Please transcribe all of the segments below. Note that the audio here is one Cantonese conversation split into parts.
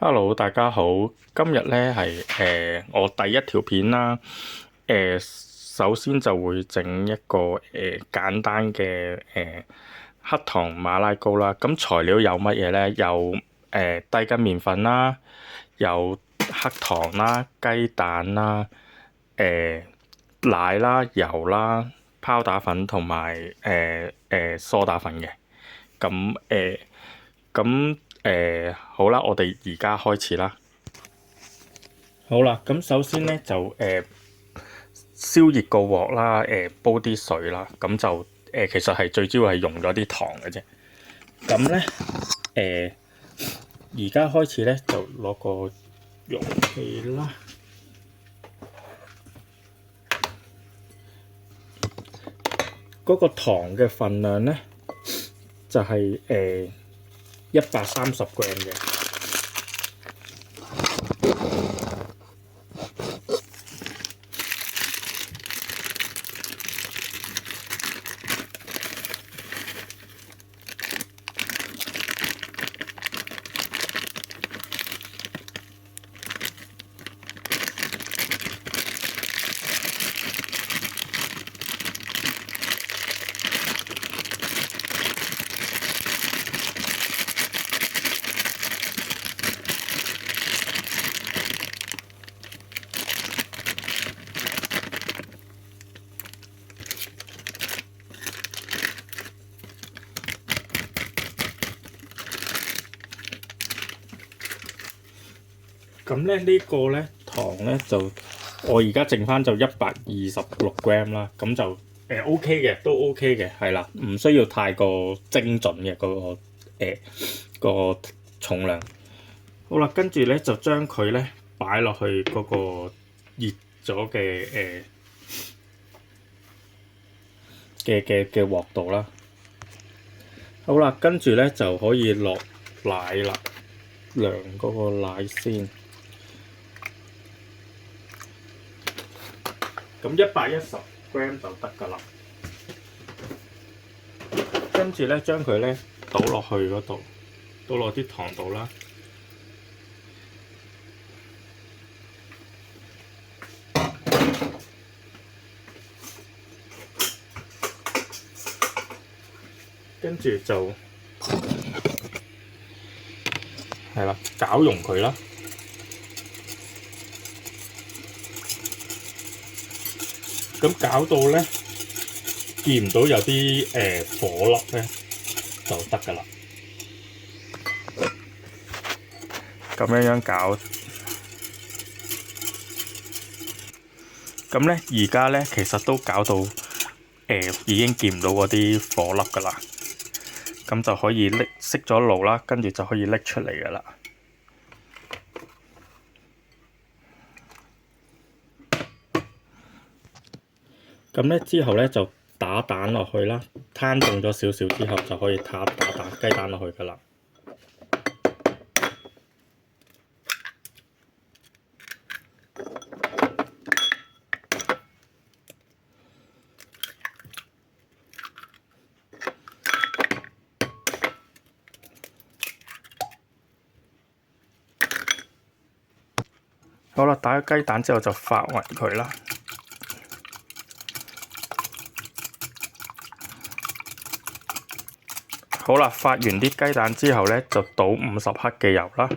Hello，大家好。今日咧係我第一條片啦。首先就會整一個簡單嘅黑糖馬拉糕啦。咁材料有乜嘢咧？有低筋麵粉啦，有黑糖啦、雞蛋啦、奶啦、油啦、泡打粉同埋梳打粉嘅。咁好啦，我哋而家開始啦。好啦，咁首先咧就燒熱個鑊啦，煲啲水啦，咁就其實係最主要係用咗啲糖嘅啫。咁咧而家開始咧就攞個容器啦，嗰個糖嘅份量咧就係130g 嘅。咁咧呢個咧糖咧就我而家剩翻就126g啦，咁就OK 嘅，都 OK 嘅，係啦，唔需要太過精準嘅個重量。好啦，跟住咧就將佢咧擺落去嗰個熱咗嘅鑊度啦。好啦，跟住咧就可以落奶啦，涼嗰個奶先。咁110g 就得㗎啦。跟住咧，將佢咧倒落去嗰度，倒落啲糖度啦。跟住就係啦，攪溶佢啦。咁攪到咧，見唔到有啲火粒咧，就得㗎啦。咁樣攪。咁咧，而家咧其實都攪到已經見唔到嗰啲火粒㗎啦。咁就可以熄咗爐啦，跟住就可以拎出嚟㗎啦。咁咧之後咧就打蛋落去啦，攤凍咗少少之後就可以打雞蛋落去㗎啦。好啦，打咗雞蛋之後就發勻佢啦。好啦，發完啲雞蛋之後咧，就倒50克嘅油啦。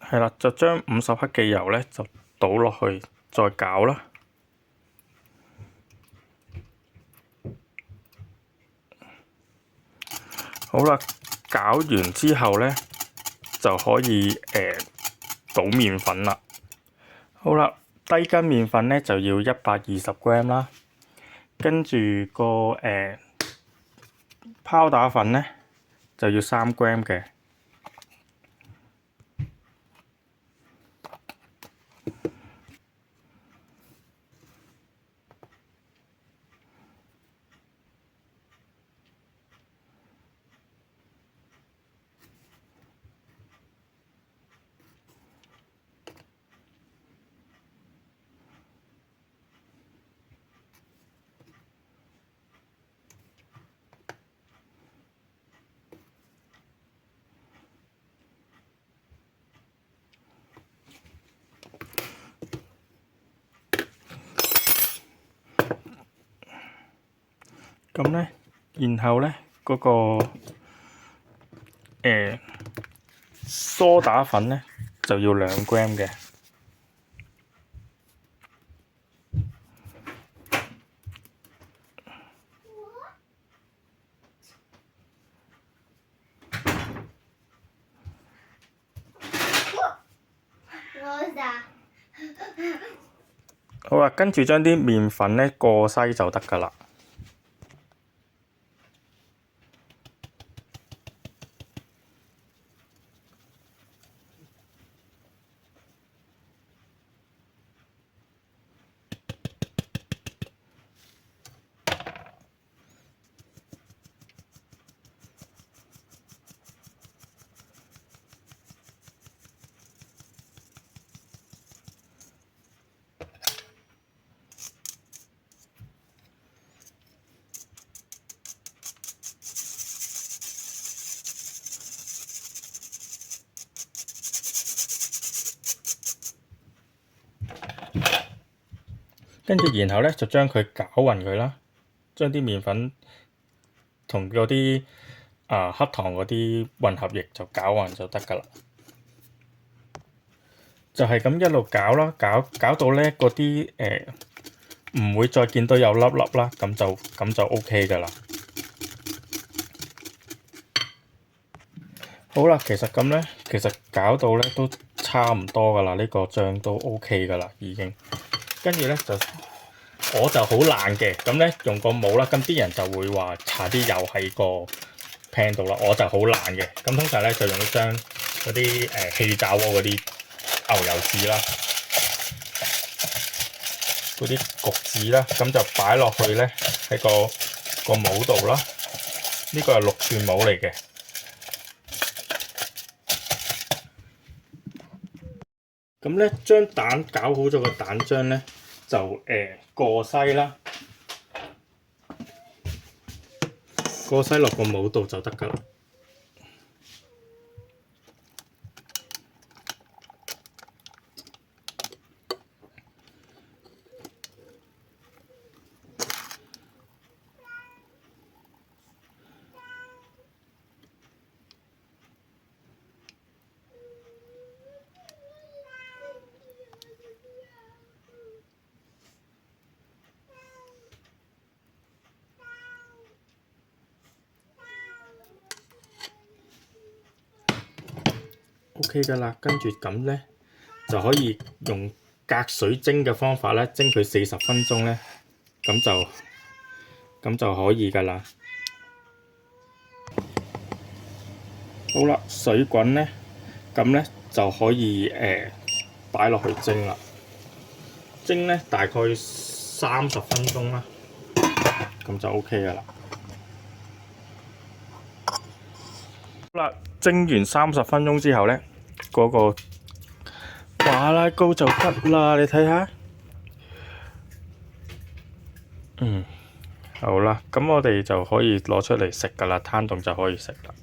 係啦，就將50克嘅油咧就倒落去，再攪啦。好啦，攪完之後咧就可以倒麵粉啦。好啦，低筋麵粉咧就要120g啦，跟住個泡打粉咧就要3g嘅。咁咧，然後咧嗰個梳打粉咧就要2g嘅。好啦，跟住將啲麵粉咧過篩就得㗎啦。跟住然後咧就將佢攪勻佢啦，將啲麵粉同嗰啲黑糖嗰啲混合液就攪勻就得㗎啦。就係咁一路攪啦，攪到咧嗰啲唔會再見到有粒粒啦，咁就 OK 㗎啦。好啦，其實咁咧，其實攪到咧都差唔多㗎啦，呢個醬都 OK 㗎啦，已經。跟住咧我就好懶嘅，咁咧用個帽啦，咁啲人就會話搽啲油喺個 pan 度啦，我就好懶嘅，咁通常咧就用一張嗰啲氣炸鍋嗰啲牛油紙啦，嗰啲焗紙啦，咁就擺落去咧喺個帽度啦。呢個係6寸帽嚟嘅。咁咧將蛋攪好咗個蛋漿咧，就過篩啦，過篩落個帽度就得㗎啦。OK 㗎啦，跟住咁咧就可以用隔水蒸嘅方法咧蒸佢40分鐘咧，咁就可以㗎啦。好啦，水滾咧，咁咧就可以擺落去蒸啦。蒸咧大概30分鐘啦，咁就 OK 㗎啦。好啦，蒸完30分鐘之後咧，嗰個馬拉糕就得啦，你睇下。好啦，咁我哋就可以攞出嚟食㗎啦，攤凍就可以食啦。